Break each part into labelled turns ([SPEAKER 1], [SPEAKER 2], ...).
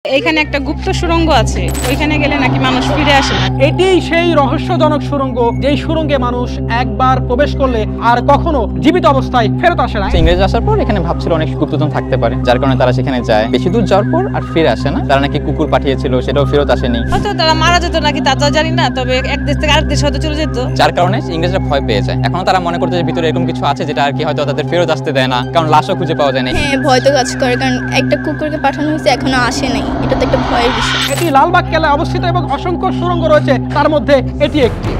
[SPEAKER 1] এখানে একটা গুপ্ত সুড়ঙ্গ আছে, ওইখানে গেলে নাকি মানুষ ফিরে আসে না।
[SPEAKER 2] এটাই সেই রহস্যজনক সুড়ঙ্গ, যেই সুড়ঙ্গে মানুষ একবার প্রবেশ করলে আর কখনো জীবিত অবস্থায় ফেরত আসে না।
[SPEAKER 3] ইংরেজ আসার পর এখানে ভাবছিল অনেক গুপ্তধন থাকতে পারে, যার কারণে তারা সেখানে যায়। বেশি দূর যাওয়ার পর আর ফিরে আসে না। তারা নাকি কুকুর পাঠিয়েছিল, সেটাও ফেরত আসেনি।
[SPEAKER 1] হয়তো তারা মারা যেত নাকি তা তো জানি না, তবে এক দেশ থেকে আরেক দেশে হয়তো চলে যেত,
[SPEAKER 3] যার কারণে ইংরেজরা ভয় পেয়ে যায়। এখনো তারা মনে করতে যে ভিতরে এরকম কিছু আছে যেটা আর কি হয়তো তাদের ফেরত আসতে দেয় না, কারণ লাশও খুঁজে পাওয়া যায় না।
[SPEAKER 4] হ্যাঁ, ভয় তো কাজ করে, কারণ একটা কুকুরকে পাঠানো হয়েছে, এখনো আসে নাই। এটা তো একটা ভয়ের বিষয়।
[SPEAKER 2] এটি লালবাগ কেল্লায় অবস্থিত এবং অসংখ্য সুড়ঙ্গ রয়েছে, তার মধ্যে এটি একটি।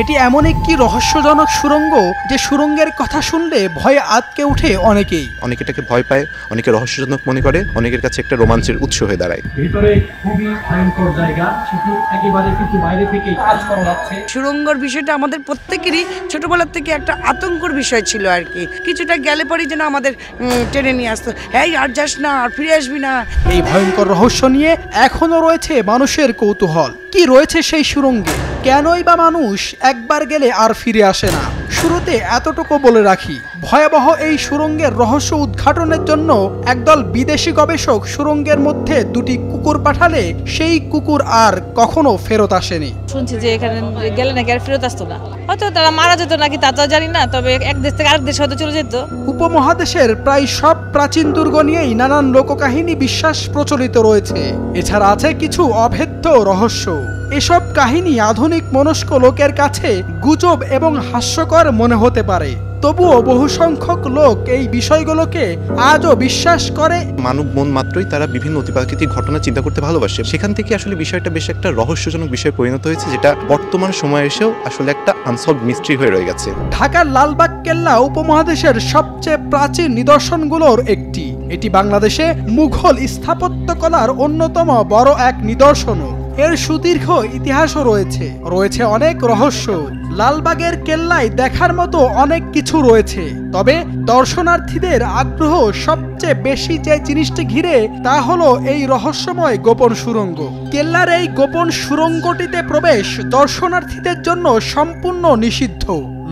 [SPEAKER 2] এটি এমন একটি রহস্যজনক সুড়ঙ্গ যে সুড়ঙ্গের কথা শুনলে ভয়ে আঁতকে উঠে অনেকেই।
[SPEAKER 5] অনেকে এটাকে ভয় পায়, অনেকে রহস্যজনক মনে করে, অনেকের কাছে একটা রোমাঞ্চের উৎস হয়ে দাঁড়ায়।
[SPEAKER 2] ভিতরে খুবই ভয়ঙ্কর জায়গা, শুধু একেবারে কিন্তু বাইরে থেকে কাজ করা যাচ্ছে।
[SPEAKER 6] সুড়ঙ্গর বিষয়টা আমাদের প্রত্যেকেরই ছোটবেলার থেকে একটা আতঙ্কর বিষয় ছিল আর কি। কিছুটা গেলে পরেই যেন আমাদের টেনে নিয়ে আসতো, এই আর যাস না, আর ফিরে আসবি না।
[SPEAKER 2] এই ভয়ঙ্কর রহস্য নিয়ে এখনো রয়েছে মানুষের কৌতূহল। কি রয়েছে সেই সুড়ঙ্গে? কেনই বা মানুষ একবার গেলে আর ফিরে আসে না? শুরুতে এতটুকু বলে রাখি, ভয়াবহ এই সুড়ঙ্গের রহস্য উদ্ঘাটনের জন্য একদল বিদেশি গবেষক সুড়ঙ্গের মধ্যে দুটি কুকুর পাঠালে সেই কুকুর আর কখনো ফেরত আসেনি।
[SPEAKER 1] শুনছি যে এখানে গেলে নাকি আর ফেরত আসতো না। হয়তো তারা মারা যেত নাকি তা তো জানি না, তবে এক দেশ থেকে আরেক দেশে হয়তো চলে যেত।
[SPEAKER 2] উপমহাদেশের প্রায় সব প্রাচীন দুর্গ নিয়েই নানান লোককাহিনী বিশ্বাস প্রচলিত রয়েছে। এছাড়া আছে কিছু অভেদ্য রহস্য। এসব কাহিনী আধুনিক মনস্ক লোকের কাছে গুজব এবং হাস্যকর মনে হতে পারে, তবুও বহু সংখ্যক লোক এই বিষয়গুলোকে আজও বিশ্বাস করে।
[SPEAKER 5] মানব মন মাত্রই তারা বিভিন্ন অতিপ্রাকৃতিক ঘটনা চিন্তা করতে ভালোবাসে। সেখান থেকে আসলে বিষয়টা বেশ একটা রহস্যজনক বিষয়ে পরিণত হয়েছে, যেটা বর্তমান সময়ে এসেও আসলে একটা আনসলভড মিস্ট্রি হয়ে রয়ে গেছে।
[SPEAKER 2] ঢাকার লালবাগ কেল্লা উপমহাদেশের সবচেয়ে প্রাচীন নিদর্শনগুলোর একটি। এটি বাংলাদেশে মুঘল স্থাপত্যকলার অন্যতম বড় এক নিদর্শনও। এর সুদীর্ঘ ইতিহাসও রয়েছে অনেক রহস্য। লালবাগের কেল্লায় দেখার মতো অনেক কিছু রয়েছে, তবে দর্শনার্থীদের আগ্রহ সবচেয়ে বেশি যে জিনিসটি ঘিরে তা হলো এই রহস্যময় গোপন সুড়ঙ্গ। কেল্লার এই গোপন সুড়ঙ্গটিতে প্রবেশ দর্শনার্থীদের জন্য সম্পূর্ণ নিষিদ্ধ।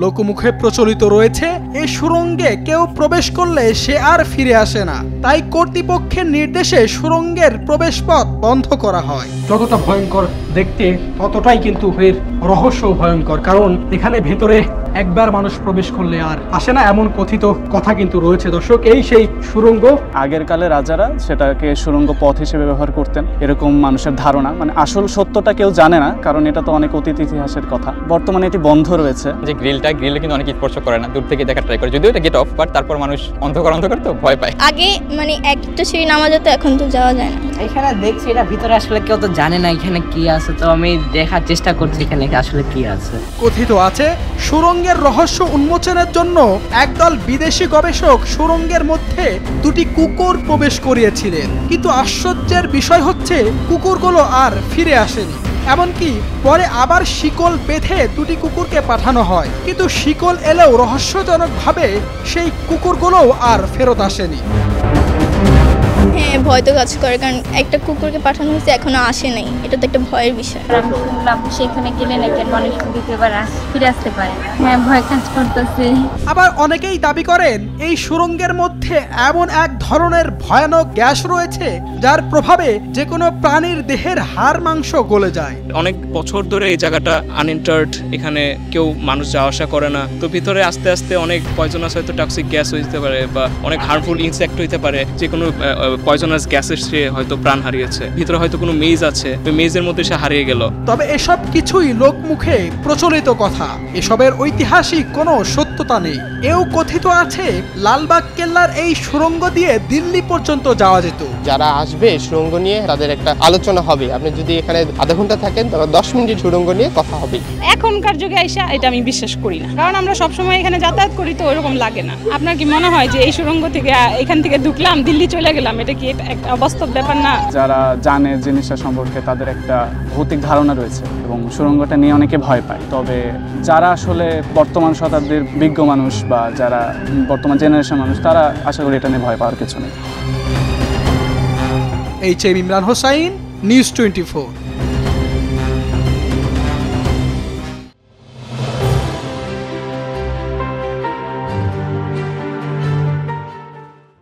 [SPEAKER 2] লোকমুখে প্রচলিত রয়েছে এই সুড়ঙ্গে কেউ প্রবেশ করলে সে আর ফিরে আসে না, তাই কর্তৃপক্ষের নির্দেশে সুড়ঙ্গের প্রবেশপথ বন্ধ করা হয়। যতটা ভয়ঙ্কর দেখতে ততটাই কিন্তু এর রহস্য ভয়ঙ্কর, কারণ এখানে ভেতরে একবার মানুষ প্রবেশ করলে আর আসে না, এমন কথিত কথা কিন্তু রয়েছে। দর্শক, এই সেই সুড়ঙ্গ।
[SPEAKER 7] আগের কালে রাজারা সেটাকে সুড়ঙ্গ পথ হিসেবে ব্যবহার করতেন, এরকম মানুষের ধারণা। মানে আসল সত্যটা কেউ জানে না, কারণ এটা তো অনেক অতীত ইতিহাসের কথা। বর্তমানে এটি বন্ধ রয়েছে।
[SPEAKER 3] যে গ্রিলে কিন্তু অনেক স্পর্শ করে না, দূর থেকে দেখা ট্রাই করে, যদিও এটা গেট অফ, বাট তারপর মানুষ অন্ধকার তো ভয় পায়।
[SPEAKER 4] আগে মানে একটা সিঁড়ি নামা যেত, এখন তো যাওয়া যায় না।
[SPEAKER 8] এখানে দেখছি এটা ভিতরে আসলে কেউ তো জানে না এখানে কি আছে, তো আমি দেখার চেষ্টা করছি এখানে আসলে কি আছে।
[SPEAKER 2] কথিত আছে সুড়ঙ্গের রহস্য উন্মোচনের জন্য একদল বিদেশি গবেষক সুড়ঙ্গের মধ্যে দুটি কুকুর প্রবেশ করিয়েছিলেন, কিন্তু আশ্চর্যের বিষয় হচ্ছে কুকুরগুলো আর ফিরে আসেনি। এমনকি পরে আবার শিকল বেঁধে দুটি কুকুরকে পাঠানো হয়, কিন্তু শিকল এলেও রহস্যজনকভাবে সেই কুকুরগুলোও আর ফেরত আসেনি।
[SPEAKER 4] হ্যাঁ, ভয় তো কাজ করে, কারণ একটা কুকুরকে পাঠানো হয়েছে, এখনো আসে নাই। এটা তো একটা ভয়ের বিষয়।
[SPEAKER 9] আমি শুনলাম সেখানে গেলে নাকি মানুষ দ্বিতীয়বার ফিরে আসতে পারে। হ্যাঁ, ভয় কাজ করতেছে।
[SPEAKER 2] আবার অনেকেই দাবি করেন এই সুড়ঙ্গের মধ্যে এমন এক ধরনের ভয়ানক গ্যাস রয়েছে যার প্রভাবে যে কোনো প্রাণীর দেহের হাড় মাংস গলে যায়।
[SPEAKER 10] অনেক বছর ধরে এই জায়গাটা আনএন্টার্ড, এখানে কেউ মানুষ যাওয়া আসা করে না। তো ভিতরে আস্তে আস্তে অনেক পয়জনাস হয়তো টক্সিক গ্যাস হইতে পারে, বা অনেক হার্মফুল ইনসেক্ট হইতে পারে, যে কোনো পয়জনাস গ্যাসের সে হয়তো প্রাণ হারিয়েছে। ভিতরে হয়তো কোনো মেজ আছে, ওই মেজের মধ্যে সে হারিয়ে গেল।
[SPEAKER 2] তবে এসব কিছুই লোকমুখে প্রচলিত কথা, এসবের ঐতিহাসিক কোনো সত্যতা নেই। এও কথিত আছে লালবাগ কেল্লার এই সুড়ঙ্গ দিয়ে দিল্লি পর্যন্ত যাওয়া যেত।
[SPEAKER 11] যারা আসবে সুড়ঙ্গ নিয়ে তাদের একটা আলোচনা হবে। আপনি যদি এখানে আধা ঘন্টা থাকেন তবে 10 মিনিট সুড়ঙ্গ নিয়ে কথা হবে।
[SPEAKER 1] এখনকার যুগে আইসা এটা আমি বিশ্বাস করি না, কারণ আমরা সবসময় এখানে যাতায়াত করি, তো ওইরকম লাগে না। আপনার কি মনে হয় যে এই সুড়ঙ্গ থেকে এখান থেকে ঢুকলাম দিল্লি চলে গেলাম, এটা কি একটা অবাস্তব ব্যাপার না?
[SPEAKER 7] যারা জানে জিনিসটা সম্পর্কে তাদের একটা ভৌতিক ধারণা রয়েছে এবং সুড়ঙ্গটা নিয়ে অনেকে ভয় পায়। তবে যারা আসলে বর্তমান শতাব্দীর বিজ্ঞ মানুষ বা যারা বর্তমান জেনারেশন মানুষ, তারা আশা করি এটা নিয়ে ভয় পাওয়ার কিছু নেই।
[SPEAKER 2] H M Imran Hossain, news 24।